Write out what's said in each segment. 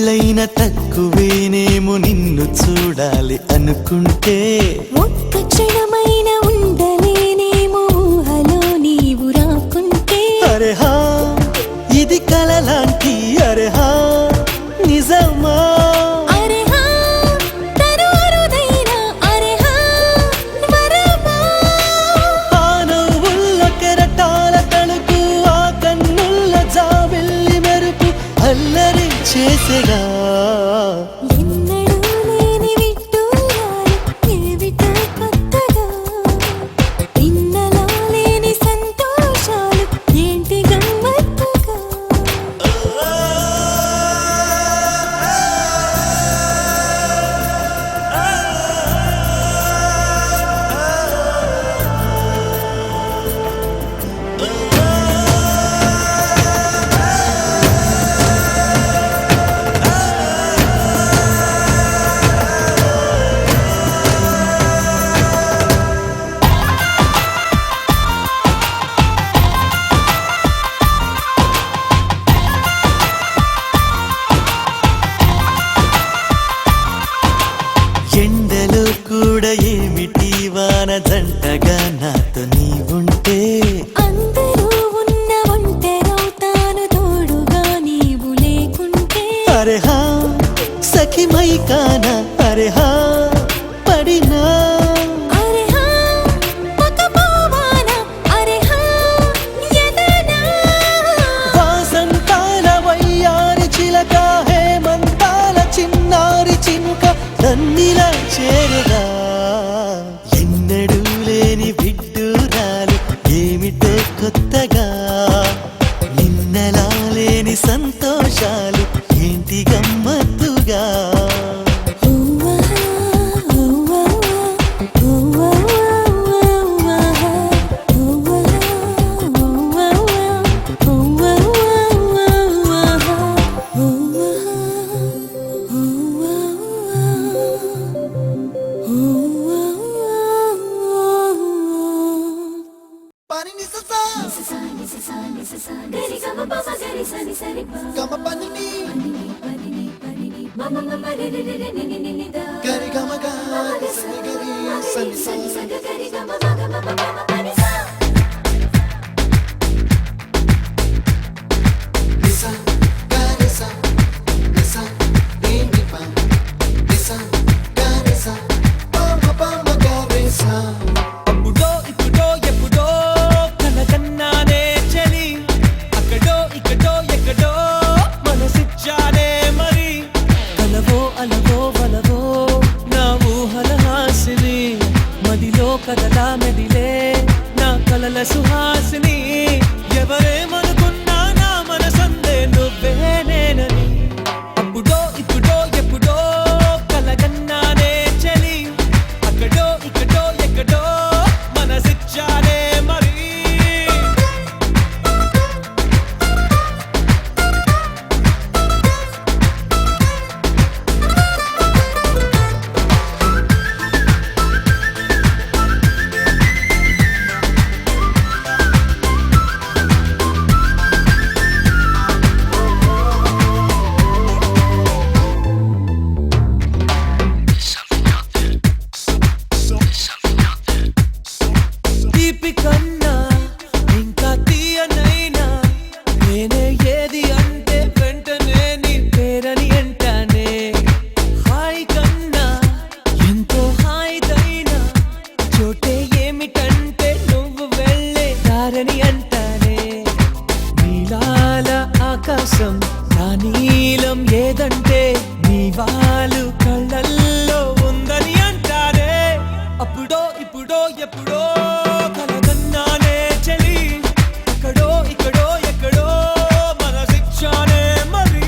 పెళ్ళైన తక్కువేనేమో నిన్ను చూడాలి అనుకుంటే ఒక్క క్షణమైన ఉండలేనేమో ఊహలో నీవు రాకుంటే అరే హా ఇది కలలాంటి అరే హా నిజమా అరే హా తను అరుదైన అరే హా వరమా ఆ నవ్వుల్లో కెరటాల తణుకు ఆ కన్నుల్ల జాబిల్లి మెరుపు అల్లరి చేసేగా ఎన్నడూ లేని విడ్డూరాలు ఏవిటో కొత్తగా ఇన్నలా లేని సంతోషాలు ఏంటి గమ్మత్తుగా ఎండలో కూడా ఏమిటి వాన జంటగా నాతో నీవుంటే అందరూ ఉన్న ఒంటరవుతాను తోడుగా నీవు లేకుంటే అరే హా సఖిమై కానా అరే హా పడినా అరే హా ఒక పోవాన అరే హా ఎదనా వాసంతాల వయ్యారి చిలక హేమంతాల చిన్నారి చినుక నన్నిలా చేరగా ఎన్నడూ లేని విడ్డూరాలు ఏమిటో కొత్తగా నిన్నలా లేని సంతోషాలు ఏంటి గమ్మత్తుగా అప్పుడో ఇప్పుడో ఎప్పుడో కలకన్నానే చలి అక్కడో ఇక్కడో ఎక్కడో మనసిచ్చానే మరి కలవో అలవో వలవో నా ఊహల హాసిని మదిలో కదలా మెదిలే నా కలల సుహాసిని ఎవరేమనుకున్నా నా మనసందే నువ్వే నేనని అప్పుడో ఇప్పుడో ఎప్పుడో కలకన్నానే చలి అక్కడో ఇక్కడో ఎక్కడో మనసిచ్చానే మరి తీపి కన్నా ఇంకా తీయనైనా నేనే ఏది అంటే వెంటనే నీ పేరని అంటానే హాయి కన్నా ఎంతో హాయిదైనా చోటే ఏమిటంటే నువ్వు వెళ్ళే దారని అంటానే నీలాల ఆకాశం నా నీలం ఏదంటే నీ వాళ్ళు కళ్ళల్లో ఉందని అంటారే అప్పుడో ఇప్పుడో ఎప్పుడో కలగన్నానే చలి అక్కడో ఇక్కడో ఎక్కడో మనసిచ్చానే మరి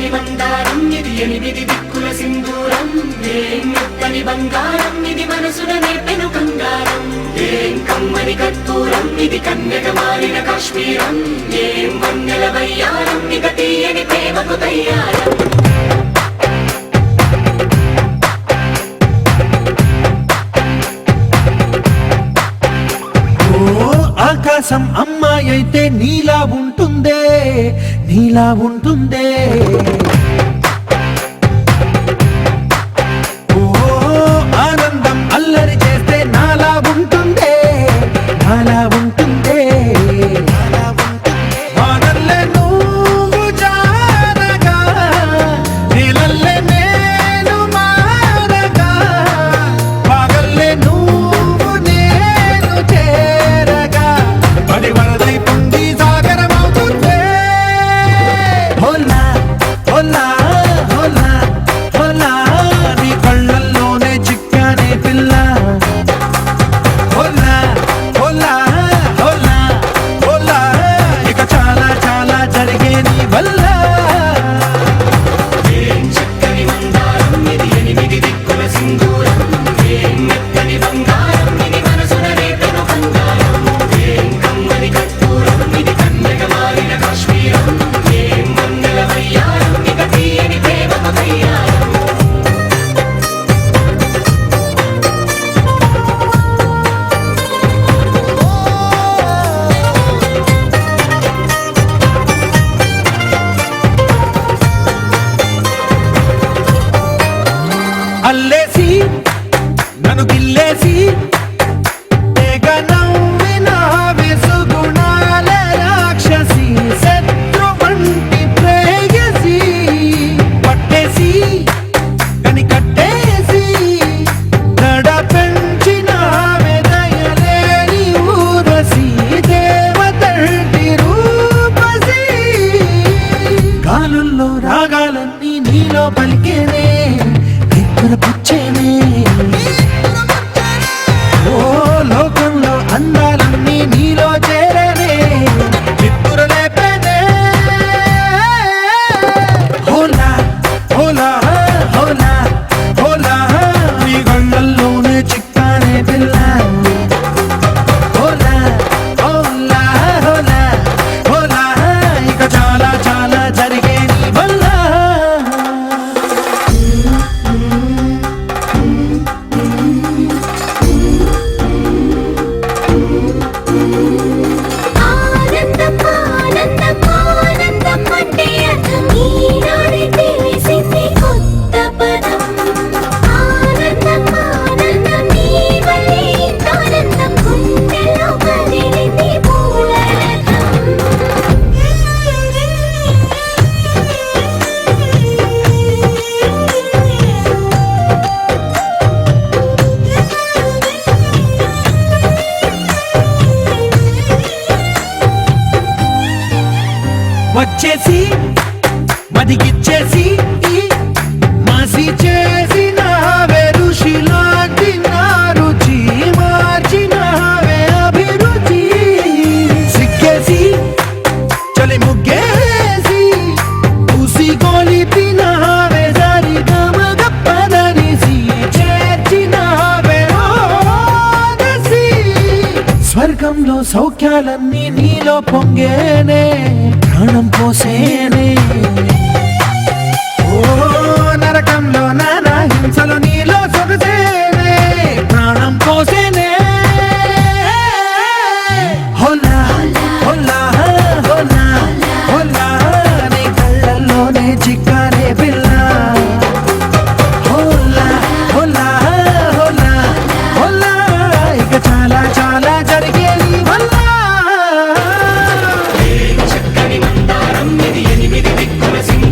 చక్కని మందారం ఇది ఎనిమిది దిక్కుల సింధూరం ఏం మెత్తని బంగారం ఇది మనసున నేర్పెను కంగారం ఏం కమ్మని కర్పూరం ఇది కన్యక మారిన కాశ్మీరం ఏం వన్నెల వయ్యారం ఇక తీయని ప్రేమకు తయ్యారం ఆకాశం అమ్మాయి అయితే నీలా ఉంటుందే నీలా ఉంటుందే ఓ ఆనందం అల్లరి చేస్తే నాలా ఉంటుందే నాలా ఉంటుందే వానల్లే నువ్వు జారగా నీలల్లే నేను మారగా పగల్లే నువ్వు నేను చేరగా పడి వరదై పొంగి సాగరమవుతుందే హోలా హోలా హోలా హోలా నీ కళ్ళల్లోనే చిక్కానే పిల్ల హోలా హోలా హోలా హోలా ఇక చాలా చాలా జరిగే నీ వల్ల ఏం చక్కని మందారం ఇది ఎనిమిది దిక్కుల సింధూరం ఏం మెత్తని బంగారం ఇది మనసున రేపెను కంగారం ఏం కమ్మని కర్పూరం ఇది కన్యక మారిన కాశ్మీరం ఏం వన్నెల వయ్యారం ఇక తీయని ప్రేమకు తయ్యారం అల్లేసి నన్ను గిల్లేసి తెగ నవ్విన విసుగుణాల రాక్షసి శత్రు వంటి ప్రేయసి పట్టేసి కని కట్టేసి నడ పెంచిన దయలేని ఊరసి దేవతంటి రూపసి గాలుల్లో రాగాలన్నీ నీలో పలికేనే పుచ్చేనే ఓ లోకంలో అందాలన్నీ నీలో చేరనే నిద్దురలేపేనే హోలా హోలా హోలా హోలా నీ గళ్ళల్లోనే చిక్కానే పిల్ల హోలా హోలా హోలా హోలా ఇక చాలా చాలా జరిగే నీ వల్ల ఆనందం ఆనందం ఆనందం అంటే అర్థం ఈనాడే తెలిసింది కొత్త పదం ఆనందం ఆనందం నీ వల్లే ఇంత ఆనందం గుండెలో కదిలింది వచ్చేసి మదిగిచ్చేసి మాసి చేసిన ఋషిలాంటి నా రుచి మార్చినవే అభిరుచి సిక్కేసి చలి ముగ్గేసి పూసి గోలిపినవే సరి గమగప్పదనిసి చేర్చినవే ఓదసి స్వర్గంలో సౌఖ్యాలన్నీ నీలో పొంగేనే ప్రాణం పోసేనే ఓ నరకంలో నానా హింసలు నీలో సొగసేనే ప్రాణం పోసేనే హోలా హోలా హోలా హోలా నీ కళ్ళల్లోనే చిక్కానే పిల్ల హోలా హోలా హోలా హోలా ఇక చాలా చాలా జరిగే నీ వల్ల చక్కని మందారం ఇది ఎనిమిది దిక్కుల సింధూరం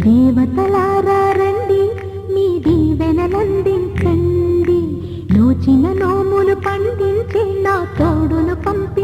దేవతలారా రండి మీ దీవెనలందించండి నోచిన నోములు పండించి నా తోడును పంపి